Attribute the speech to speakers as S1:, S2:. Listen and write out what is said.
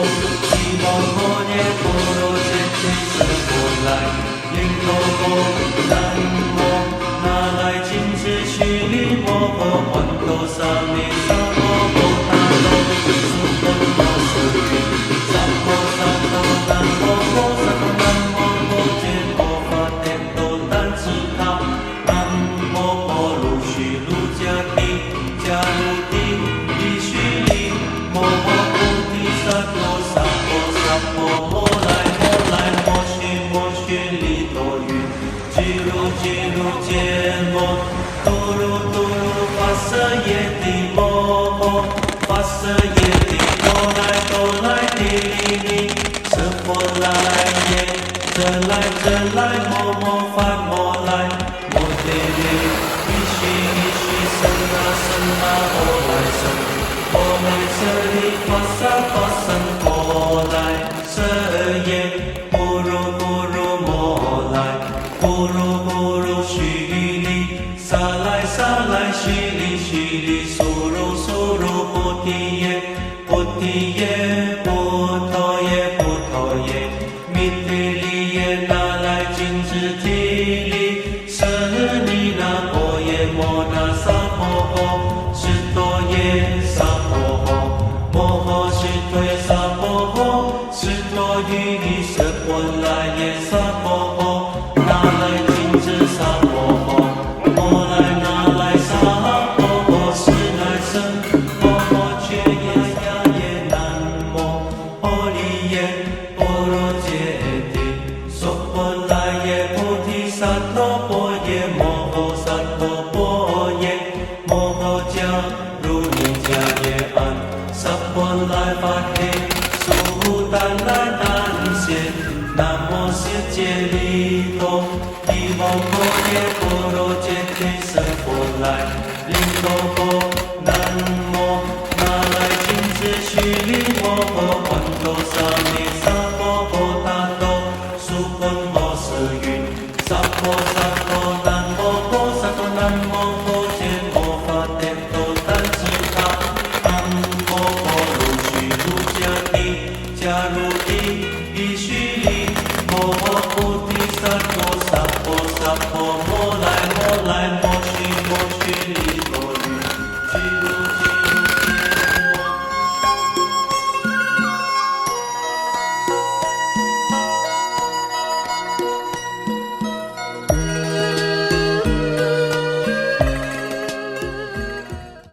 S1: 希望摩耶波罗揭谛舍波来，林多波南无那来金智须利摩诃环多萨弥萨摩诃他罗苏婆罗舍利萨婆萨婆南摩诃萨婆南摩诃揭摩法天多丹吉他南摩婆卢须卢迦帝迦卢帝利须利摩诃菩提萨埵萨婆萨婆摩来摩来摩须摩须利多云俱卢俱卢揭摩多卢多卢发舍耶帝摩诃发舍耶帝多来帝利利舍婆来耶这来摩摩发摩来摩帝利利须僧那阿来僧阿来舍利发萨发僧婆来舍耶不如摩来不如须利萨来须利苏如菩提耶菩提耶菩陀耶弥提利耶那来金智提利舍利那婆耶摩那萨婆诃是多耶萨婆诃摩诃是多耶萨婆诃是多于舍婆来耶萨婆诃那来金智萨婆诃摩来那来萨婆诃是来生摩诃却耶呀耶南无阿利耶波罗揭谛娑婆来耶菩提萨埵婆耶摩诃萨埵婆耶摩诃迦如尼迦耶安萨婆来法嘿苏丹来南贤南无世界利多依摩婆耶波罗揭谛舍婆来林多波南无那来金智须利摩诃环多萨